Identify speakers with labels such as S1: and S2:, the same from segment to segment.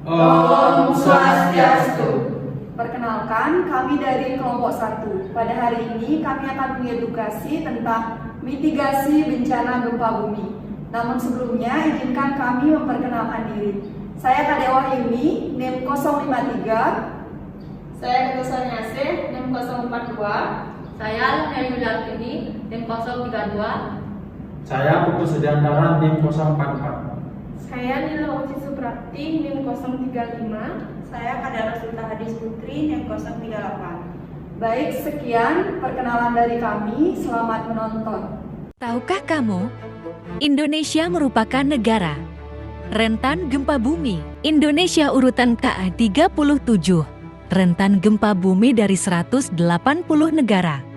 S1: Om Swastiastu.
S2: Perkenalkan, kami dari kelompok 1. Pada hari ini kami akan mengedukasi tentang mitigasi bencana gempa bumi. Namun sebelumnya, izinkan kami memperkenalkan diri. Saya Kadek Wahyuni, NIM 053.
S3: Saya Ketusan Yasir, NIM 042. Saya Lunia Yuliartini, NIM 032.
S1: Saya Putu Sudiantara, NIM 044.
S4: Saya Nila Uci Suprakti, NIM 035.
S5: Saya Kadar Rasulta Hadis Putri, NIM 038.
S2: Baik, sekian perkenalan dari kami. Selamat menonton.
S6: Tahukah kamu, Indonesia merupakan negara rentan gempa bumi. Indonesia urutan ke-37, rentan gempa bumi dari 180 negara.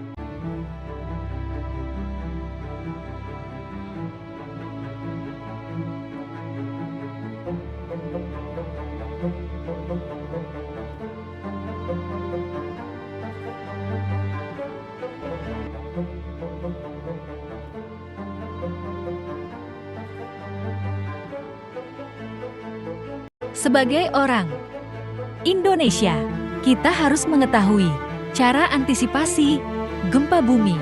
S6: Sebagai orang Indonesia, kita harus mengetahui cara antisipasi gempa bumi.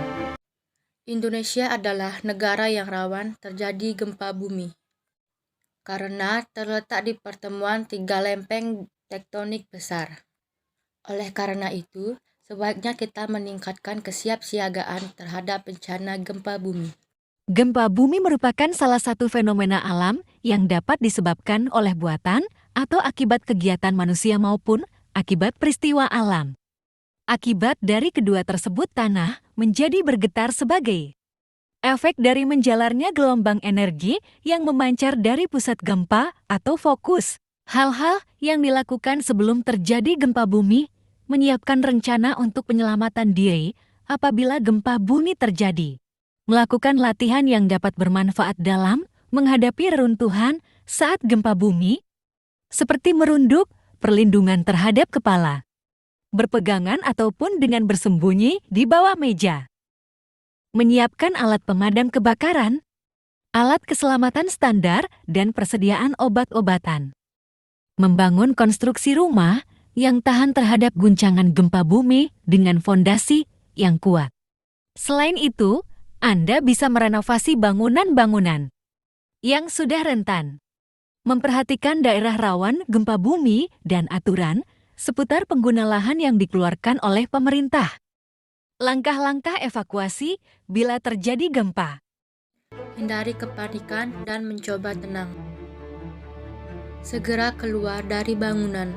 S3: Indonesia adalah negara yang rawan terjadi gempa bumi karena terletak di pertemuan 3 lempeng tektonik besar. Oleh karena itu, sebaiknya kita meningkatkan kesiapsiagaan terhadap bencana gempa bumi.
S6: Gempa bumi merupakan salah satu fenomena alam yang dapat disebabkan oleh buatan atau akibat kegiatan manusia maupun akibat peristiwa alam. Akibat dari kedua tersebut, tanah menjadi bergetar sebagai efek dari menjalarnya gelombang energi yang memancar dari pusat gempa atau fokus. Hal-hal yang dilakukan sebelum terjadi gempa bumi, menyiapkan rencana untuk penyelamatan diri apabila gempa bumi terjadi. Melakukan latihan yang dapat bermanfaat dalam menghadapi reruntuhan saat gempa bumi, seperti merunduk, perlindungan terhadap kepala, berpegangan ataupun dengan bersembunyi di bawah meja. Menyiapkan alat pemadam kebakaran, alat keselamatan standar, dan persediaan obat-obatan. Membangun konstruksi rumah yang tahan terhadap guncangan gempa bumi dengan fondasi yang kuat. Selain itu, Anda bisa merenovasi bangunan-bangunan yang sudah rentan. Memperhatikan daerah rawan gempa bumi dan aturan seputar pengguna lahan yang dikeluarkan oleh pemerintah. Langkah-langkah evakuasi bila terjadi gempa.
S3: Hindari kepanikan dan mencoba tenang. Segera keluar dari bangunan.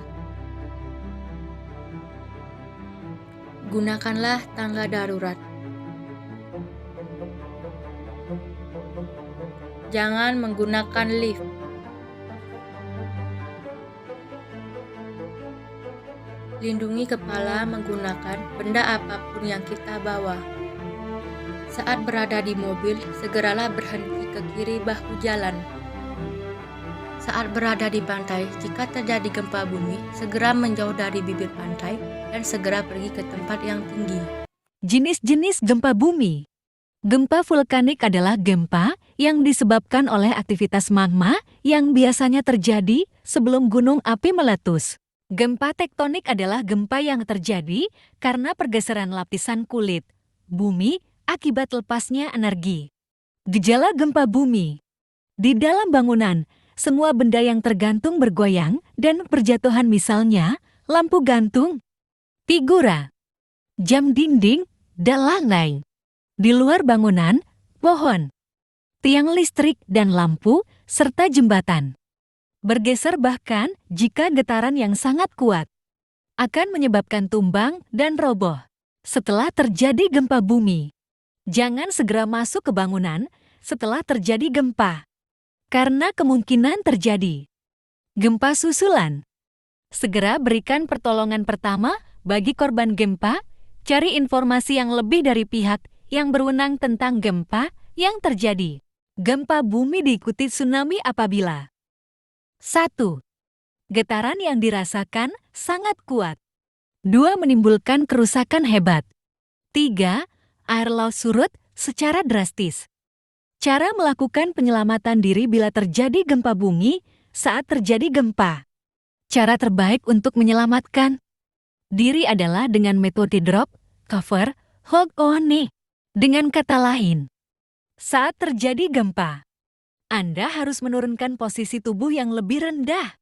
S3: Gunakanlah tangga darurat. Jangan menggunakan lift. Lindungi kepala menggunakan benda apapun yang kita bawa. Saat berada di mobil, segeralah berhenti ke kiri bahu jalan. Saat berada di pantai, jika terjadi gempa bumi, segera menjauh dari bibir pantai dan segera pergi ke tempat yang tinggi.
S6: Jenis-jenis gempa bumi. Gempa vulkanik adalah gempa yang disebabkan oleh aktivitas magma yang biasanya terjadi sebelum gunung api meletus. Gempa tektonik adalah gempa yang terjadi karena pergeseran lapisan kulit bumi akibat lepasnya energi. Gejala gempa bumi. Di dalam bangunan, semua benda yang tergantung bergoyang dan berjatuhan, misalnya lampu gantung, figura, jam dinding, dan lain-lain. Di luar bangunan, pohon, tiang listrik dan lampu, serta jembatan. Bergeser bahkan jika getaran yang sangat kuat akan menyebabkan tumbang dan roboh. Setelah terjadi gempa bumi, jangan segera masuk ke bangunan setelah terjadi gempa, karena kemungkinan terjadi gempa susulan. Segera berikan pertolongan pertama bagi korban gempa, cari informasi yang lebih dari pihak yang berwenang tentang gempa yang terjadi. Gempa bumi diikuti tsunami apabila 1. Getaran yang dirasakan sangat kuat. 2. Menimbulkan kerusakan hebat. 3. Air laut surut secara drastis. Cara melakukan penyelamatan diri bila terjadi gempa bumi saat terjadi gempa. Cara terbaik untuk menyelamatkan diri adalah dengan metode drop, cover, hold on. Dengan kata lain, saat terjadi gempa, Anda harus menurunkan posisi tubuh yang lebih rendah,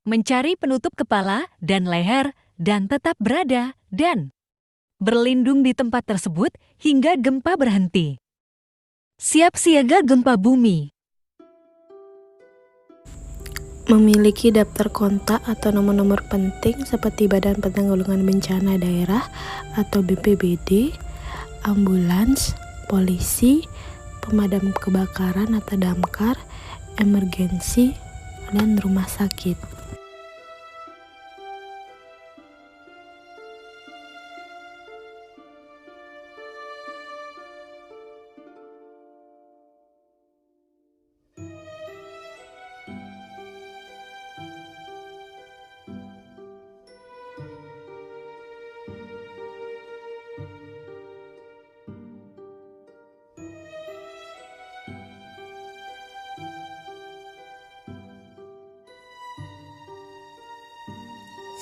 S6: mencari penutup kepala dan leher, dan tetap berada dan berlindung di tempat tersebut hingga gempa berhenti. Siap siaga gempa bumi.
S7: Memiliki daftar kontak atau nomor-nomor penting seperti Badan Penanggulangan Bencana Daerah atau BPBD, ambulans, polisi, pemadam kebakaran atau damkar, emergensi, dan rumah sakit.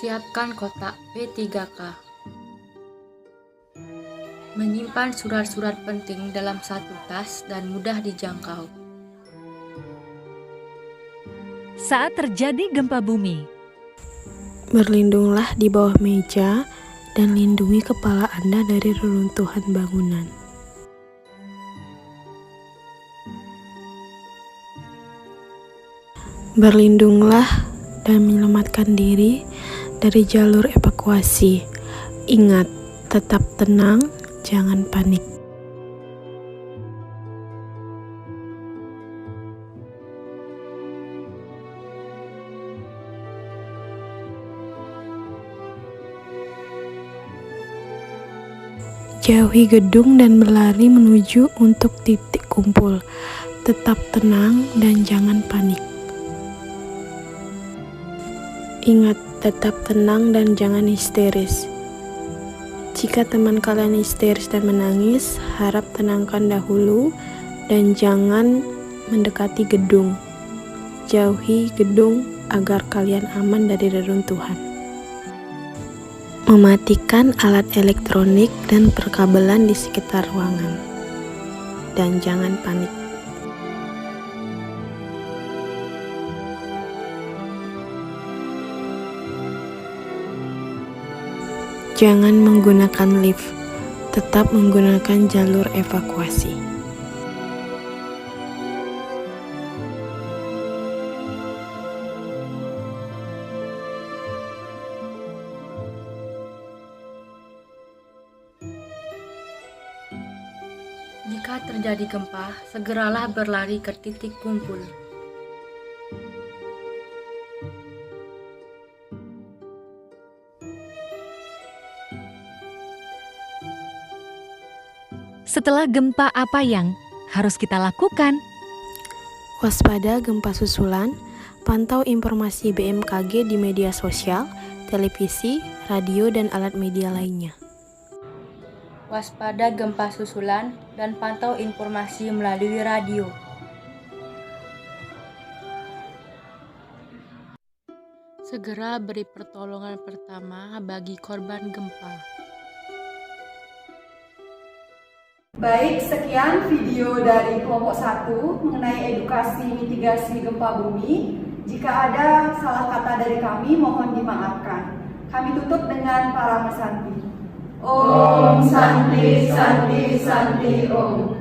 S3: Siapkan kotak P3K. Menyimpan surat-surat penting dalam satu tas dan mudah dijangkau.
S6: Saat terjadi gempa bumi,
S7: Berlindunglah di bawah meja dan lindungi kepala Anda dari reruntuhan bangunan. Berlindunglah dan menyelamatkan diri dari jalur evakuasi. Ingat, tetap tenang, jangan panik. Jauhi gedung dan berlari menuju untuk titik kumpul. Tetap tenang dan jangan panik. Ingat, tetap tenang dan jangan histeris. Jika teman kalian histeris dan menangis, harap tenangkan dahulu dan jangan mendekati gedung. Jauhi gedung agar kalian aman dari reruntuhan. Mematikan alat elektronik dan perkabelan di sekitar ruangan. Dan jangan panik. Jangan menggunakan lift, tetap menggunakan jalur evakuasi.
S3: Jika terjadi gempa, segeralah berlari ke titik kumpul.
S6: setelah gempa apa yang harus kita lakukan?
S7: Waspada gempa susulan, pantau informasi BMKG di media sosial, televisi, radio, dan alat media lainnya.
S3: Waspada gempa susulan dan pantau informasi melalui radio. Segera beri pertolongan pertama bagi korban gempa.
S2: Baik, sekian video dari kelompok 1 mengenai edukasi mitigasi gempa bumi. Jika ada salah kata dari kami, mohon dimaafkan. Kami tutup dengan Parama Santi. Om Santi Santi Santi Om.